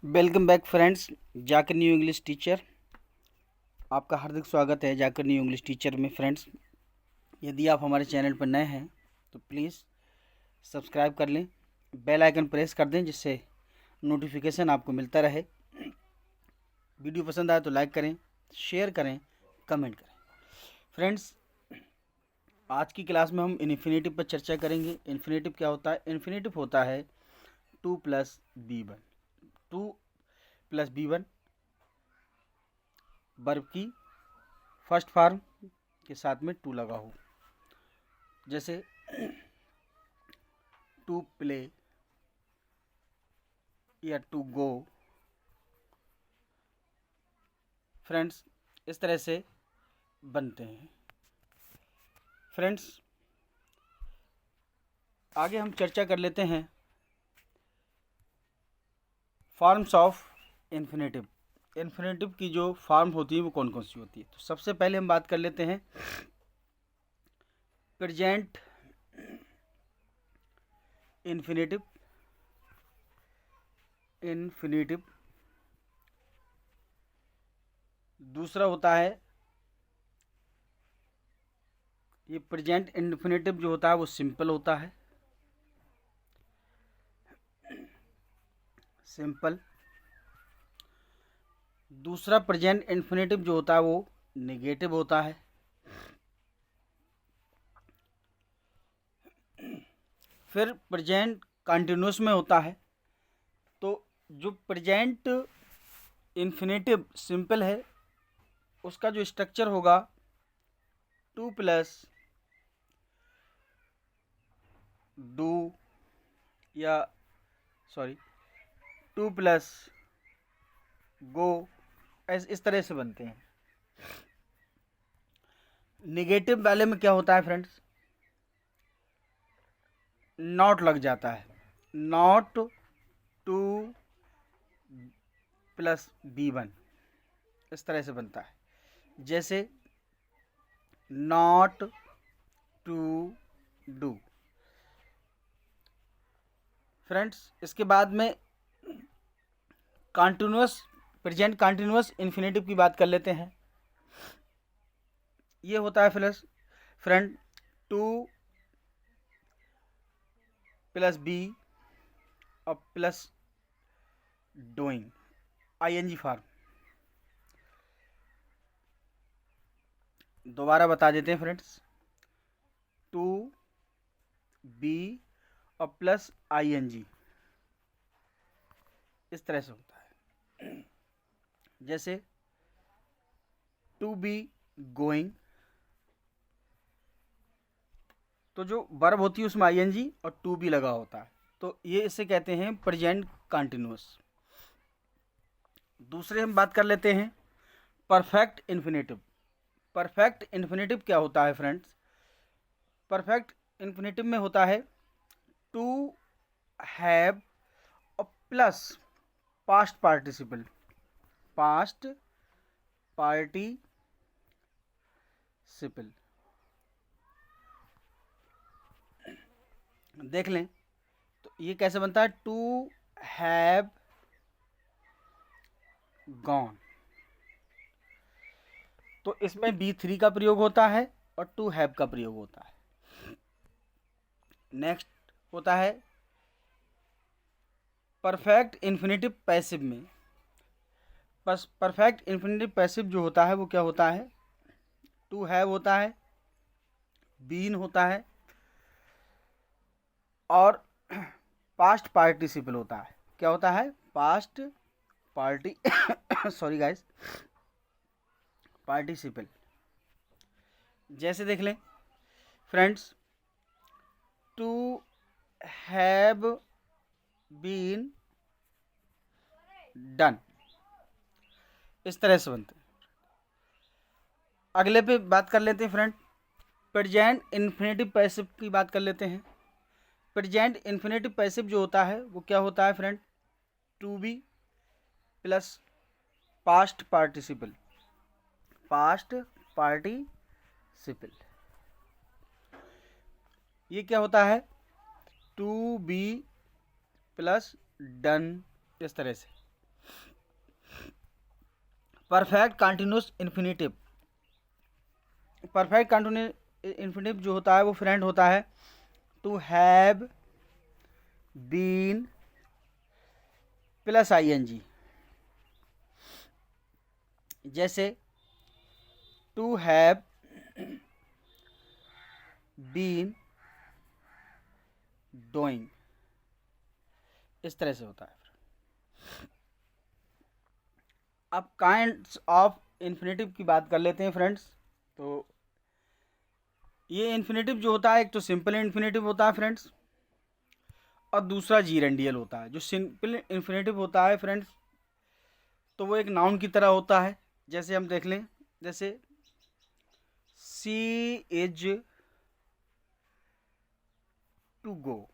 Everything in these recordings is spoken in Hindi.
Welcome back friends. जाकर न्यू इंग्लिश टीचर, आपका हार्दिक स्वागत है जाकर न्यू इंग्लिश टीचर में। फ्रेंड्स, यदि आप हमारे चैनल पर नए हैं तो प्लीज़ सब्सक्राइब कर लें, बेल आइकन प्रेस कर दें जिससे नोटिफिकेशन आपको मिलता रहे। वीडियो पसंद आए तो लाइक करें, शेयर करें, कमेंट करें। फ्रेंड्स, आज की क्लास में हम इन्फिनेटिव पर चर्चा करेंगे। इन्फिनेटिव क्या होता है? इन्फिनेटिव होता है 2 + B1। 2 + B1 वर्ब की फर्स्ट फॉर्म के साथ में टू लगा हो, जैसे टू प्ले या टू गो। फ्रेंड्स, इस तरह से बनते हैं। फ्रेंड्स, आगे हम चर्चा कर लेते हैं फॉर्म्स ऑफ इन्फिनेटिव। इन्फिनेटिव की जो फॉर्म होती है वो कौन कौन सी होती है? तो सबसे पहले हम बात कर लेते हैं प्रेजेंट इन्फिनेटिव। दूसरा होता है, ये प्रेजेंट इन्फिनेटिव जो होता है वो सिंपल होता है, सिंपल। दूसरा प्रेजेंट इन्फिनेटिव जो होता है वो नेगेटिव होता है। फिर प्रेजेंट कंटिन्यूस में होता है। तो जो प्रेजेंट इन्फिनेटिव सिंपल है उसका जो स्ट्रक्चर होगा 2 + डू या 2 + गो, इस तरह से बनते हैं। नेगेटिव वाले में क्या होता है फ्रेंड्स? नॉट लग जाता है। नॉट 2 + B1 इस तरह से बनता है, जैसे नॉट टू डू। फ्रेंड्स, इसके बाद में कंटिन्यूअस, प्रेजेंट कंटिन्यूअस इन्फिनेटिव की बात कर लेते हैं। ये होता है फ्रेंड 2 + B और प्लस डूइंग, ING फॉर्म। दोबारा बता देते हैं फ्रेंड्स, 2 B और प्लस ING इस तरह से होता है, जैसे टू बी गोइंग। तो जो वर्ब होती है उसमें ING और टू बी लगा होता है, तो ये इसे कहते हैं प्रेजेंट कंटिन्यूअस। दूसरे हम बात कर लेते हैं परफेक्ट इन्फिनेटिव। परफेक्ट इन्फिनेटिव क्या होता है फ्रेंड्स? परफेक्ट इन्फिनेटिव में होता है टू हैव और plus past participle. Past participle देख लें तो ये कैसे बनता है? To have gone. तो इसमें B3 का प्रयोग होता है और टू हैव का प्रयोग होता है। नेक्स्ट होता है परफेक्ट इन्फिनेटिव पैसिव में। परफेक्ट इन्फिनेटिव पैसिव जो होता है वो क्या होता है? टू हैव होता है, बीन होता है और पास्ट पार्टिसिपल होता है। क्या होता है? Past party sorry guys, participle. जैसे देख लें friends, to have been done, इस तरह से बनते हैं। अगले पे बात कर लेते हैं फ्रेंड, प्रेजेंट इन्फिनेटिव पैसिव की बात कर लेते हैं। प्रेजेंट इन्फिनेटिव पैसिव जो होता है वो क्या होता है friend? To be plus past participle. Past participle ये क्या होता है? टू बी प्लस डन, इस तरह से। Perfect continuous infinitive, perfect continuous infinitive जो होता है वो फ्रेंड होता है to have been plus ING। जैसे टू हैव बीन डूइंग, इस तरह से होता है। अब काइंड्स ऑफ इन्फिनेटिव की बात कर लेते हैं फ्रेंड्स। तो ये इन्फिनेटिव जो होता है, एक तो सिंपल इन्फिनेटिव होता है फ्रेंड्स, और दूसरा जीरेंडियल होता है। जो सिंपल इन्फिनेटिव होता है फ्रेंड्स, तो वो एक नाउन की तरह होता है। जैसे हम देख लें, जैसे सी इज टू गो,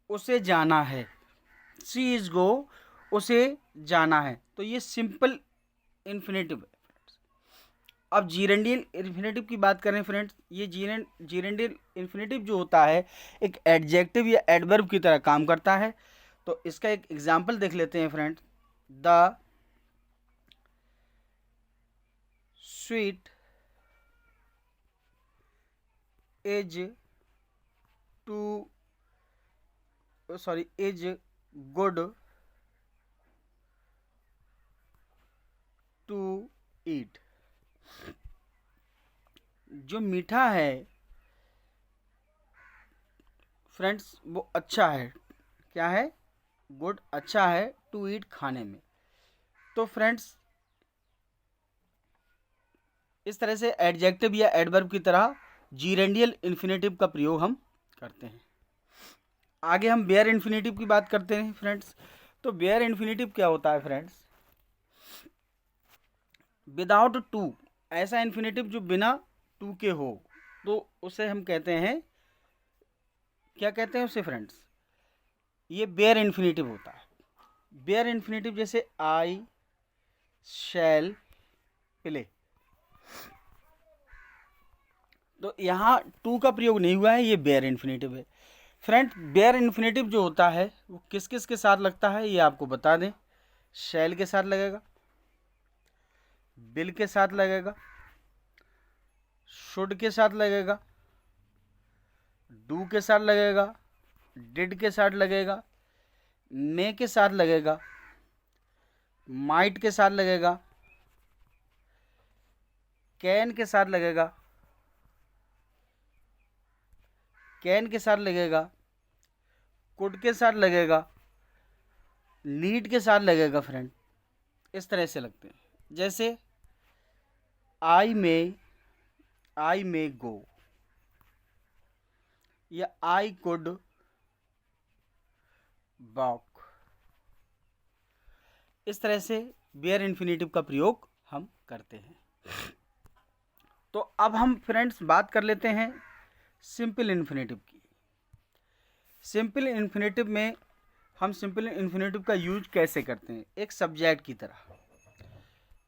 उसे जाना है। सी इज गो, उसे जाना है। तो ये सिंपल इन्फिनेटिव है। अब जीरेंडियल इन्फिनेटिव की बात करें फ्रेंड्स, ये जीरेंडियल इन्फिनेटिव जो होता है एक एडजेक्टिव या एडवर्ब की तरह काम करता है। तो इसका एक एग्जांपल देख लेते हैं friends. The sweet is good to eat. जो मीठा है फ्रेंड्स वो अच्छा है। क्या है? गुड, अच्छा है, टू ईट, खाने में। तो फ्रेंड्स इस तरह से एडजेक्टिव या एडवर्ब की तरह जीरेंडियल इन्फिनेटिव का प्रयोग हम करते हैं। आगे हम बेयर इन्फिनेटिव की बात करते हैं फ्रेंड्स। तो बेयर इन्फिनेटिव क्या होता है फ्रेंड्स? विदाउट टू, ऐसा इन्फिनेटिव जो बिना टू के हो, तो उसे हम कहते हैं, क्या कहते हैं उसे फ्रेंड्स? ये बेयर इन्फिनेटिव होता है। बेयर इन्फिनेटिव जैसे आई शैल प्ले, तो यहाँ टू का प्रयोग नहीं हुआ है, ये बेयर इन्फिनेटिव है। फ्रेंड बेयर इन्फिनेटिव जो होता है वो किस किस के साथ लगता है ये आपको बता दें। शैल के साथ लगेगा, बिल के साथ लगेगा, शुड के साथ लगेगा, डू के साथ लगेगा, डिड के साथ लगेगा, मे के साथ लगेगा, माइट के साथ लगेगा, कैन के साथ लगेगा, कैन के साथ लगेगा, कुड के साथ लगेगा, नीड के साथ लगेगा। फ्रेंड इस तरह से लगते हैं। जैसे आई मे गो, या आई कुड वॉक। इस तरह से बेयर इन्फिनेटिव का प्रयोग हम करते हैं। तो अब हम फ्रेंड्स बात कर लेते हैं सिंपल इन्फिनेटिव की। सिंपल इन्फिनेटिव में हम सिंपल इन्फिनेटिव का यूज कैसे करते हैं? एक सब्जेक्ट की तरह।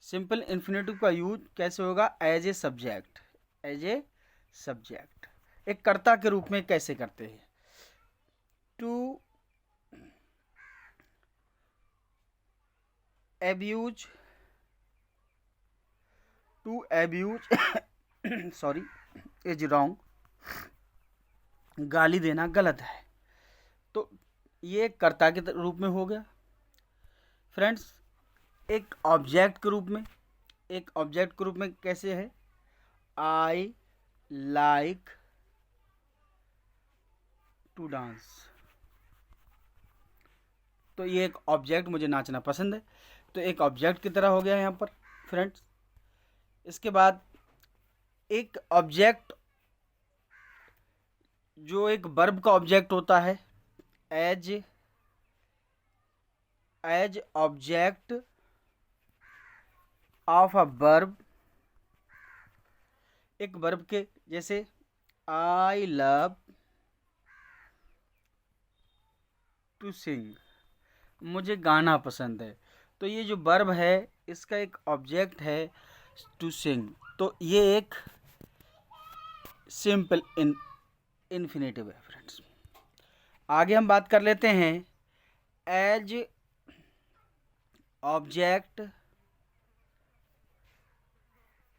सिंपल इन्फिनेटिव का यूज कैसे होगा? As a subject, as a subject, एक कर्ता के रूप में कैसे करते हैं? To abuse sorry is wrong, गाली देना गलत है। तो ये कर्ता के रूप में हो गया। फ्रेंड्स एक ऑब्जेक्ट के रूप में, एक ऑब्जेक्ट के रूप में कैसे है? आई लाइक टू डांस, तो ये एक ऑब्जेक्ट, मुझे नाचना पसंद है, तो एक ऑब्जेक्ट की तरह हो गया यहाँ पर फ्रेंड्स। इसके बाद एक ऑब्जेक्ट जो एक वर्ब का ऑब्जेक्ट होता है, as object of a verb, एक वर्ब के, जैसे आई लव टू सिंग, मुझे गाना पसंद है। तो ये जो वर्ब है इसका एक ऑब्जेक्ट है टू सिंग, तो ये एक सिंपल इन्फिनेटिव है फ्रेंड्स। आगे हम बात कर लेते हैं as object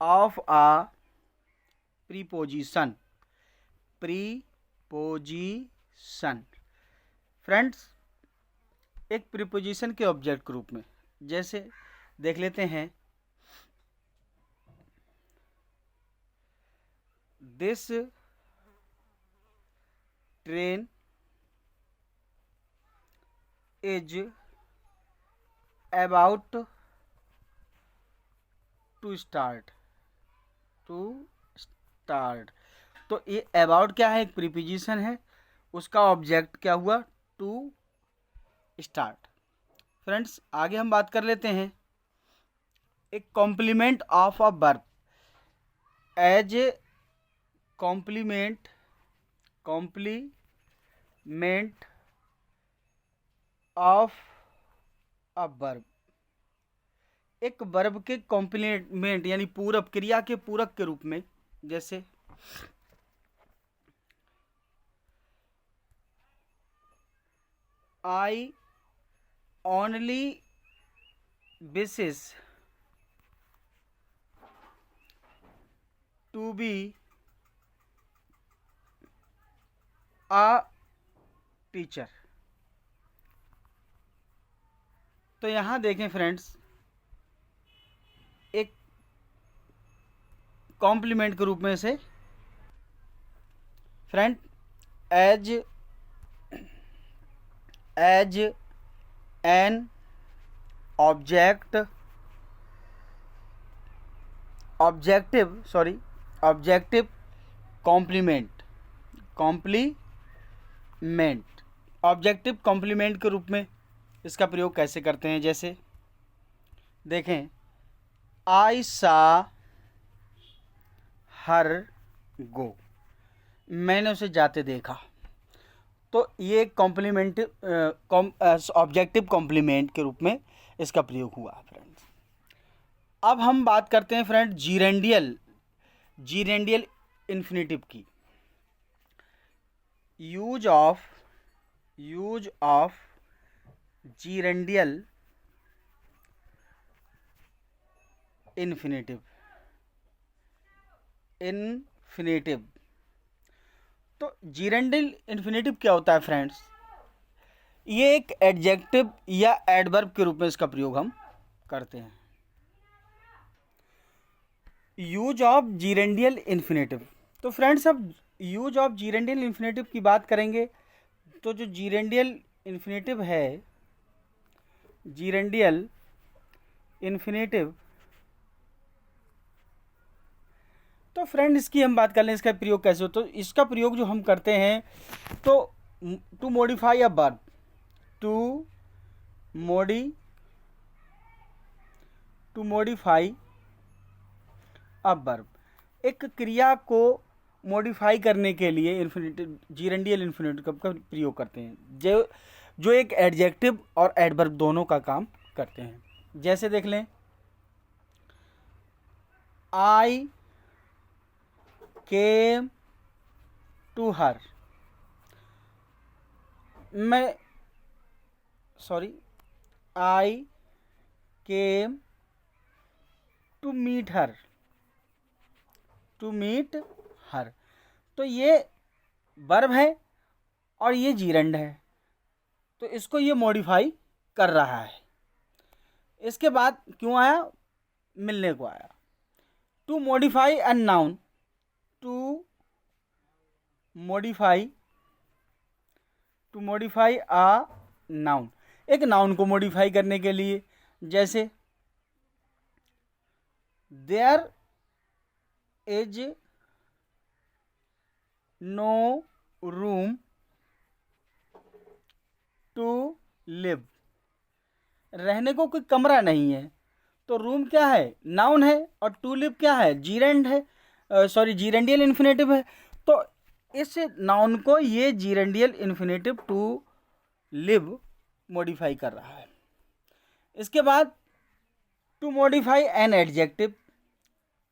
of a preposition. Preposition friends एक प्रीपोजिशन के ऑब्जेक्ट के रूप में, जैसे देख लेते हैं, this train is about to start. तो ये अबाउट क्या है, एक प्रीपोजिशन है, उसका ऑब्जेक्ट क्या हुआ, टू स्टार्ट। फ्रेंड्स आगे हम बात कर लेते हैं एक complement of a verb. As a complement of a verb, एक वर्ब के कॉम्प्लीमेंट यानी पूरक, क्रिया के पूरक के रूप में, जैसे I only wishes to be a teacher. तो यहां देखें फ्रेंड्स, एक कॉम्प्लीमेंट के रूप में से friend as an objective complement objective complement के रूप में इसका प्रयोग कैसे करते हैं, जैसे देखें, आई सा हर गो, मैंने उसे जाते देखा। तो ये कॉम्प्लीमेंट ऑब्जेक्टिव कॉम्प्लीमेंट के रूप में इसका प्रयोग हुआ फ्रेंड्स। अब हम बात करते हैं फ्रेंड जीरेंडियल इन्फिनेटिव की। Use of gerundial infinitive. तो जीरेंडियल इन्फिनेटिव क्या होता है फ्रेंड्स, ये एक एडजेक्टिव या एडवर्ब के रूप में इसका प्रयोग हम करते हैं। यूज ऑफ जीरेंडियल इन्फिनेटिव, तो फ्रेंड्स अब यूज ऑफ जीरेंडियल इन्फिनेटिव की बात करेंगे। तो जो जीरेंडियल इन्फिनेटिव है, जीरेंडियल इन्फिनेटिव, तो फ्रेंड इसकी हम बात कर लें, इसका प्रयोग कैसे हो। तो इसका प्रयोग जो हम करते हैं, तो to modify a verb, to modify a verb, एक क्रिया को मॉडिफाई करने के लिए इन्फिनेटिव, जीरेंडियल इन्फिनेटिव का प्रयोग करते हैं, जो एक एडजेक्टिव और एडवर्ब दोनों का काम करते हैं। जैसे देख लें, I came to her, I came to meet her. तो ये वर्ब है और ये जीरेंड है, तो इसको ये मॉडिफाई कर रहा है। इसके बाद क्यों आया, मिलने को आया। To modify a noun, to modify a noun, एक नाउन को मॉडिफाई करने के लिए, जैसे there is no room to live, रहने को कोई कमरा नहीं है। तो रूम क्या है, नाउन है, और टू लिव क्या है, जीरेंड है, जीरेंडियल इन्फिनेटिव है। तो इस नाउन को ये gerundial infinitive to live modify कर रहा है। इसके बाद to modify an adjective,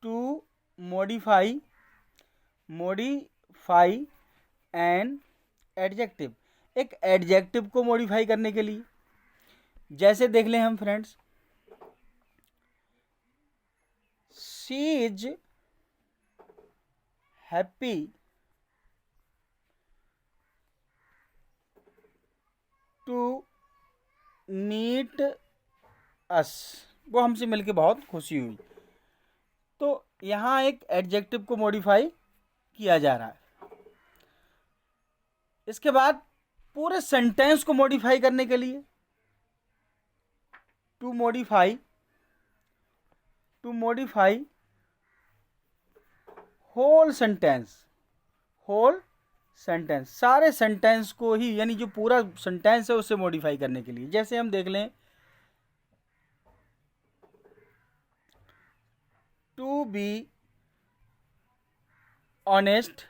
to modify an adjective, एक एडजेक्टिव को मॉडिफाई करने के लिए, जैसे देख लें हम friends, she is happy to meet us, वो हमसे मिलके बहुत खुशी हुई। तो यहाँ एक एडजेक्टिव को मॉडिफाई किया जा रहा है। इसके बाद पूरे सेंटेंस को मॉडिफाई करने के लिए टू मॉडिफाई होल सेंटेंस, सारे सेंटेंस को ही, यानी जो पूरा सेंटेंस है उसे मॉडिफाई करने के लिए, जैसे हम देख लें to be honest,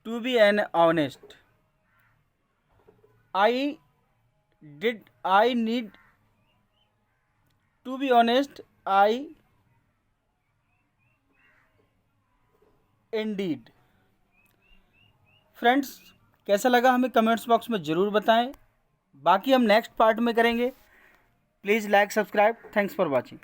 to be an honest, I need to be honest, I indeed. Friends, कैसा लगा हमें कमेंट्स बॉक्स में ज़रूर बताएं। बाकी हम नेक्स्ट पार्ट में करेंगे। Please like, subscribe. Thanks for watching.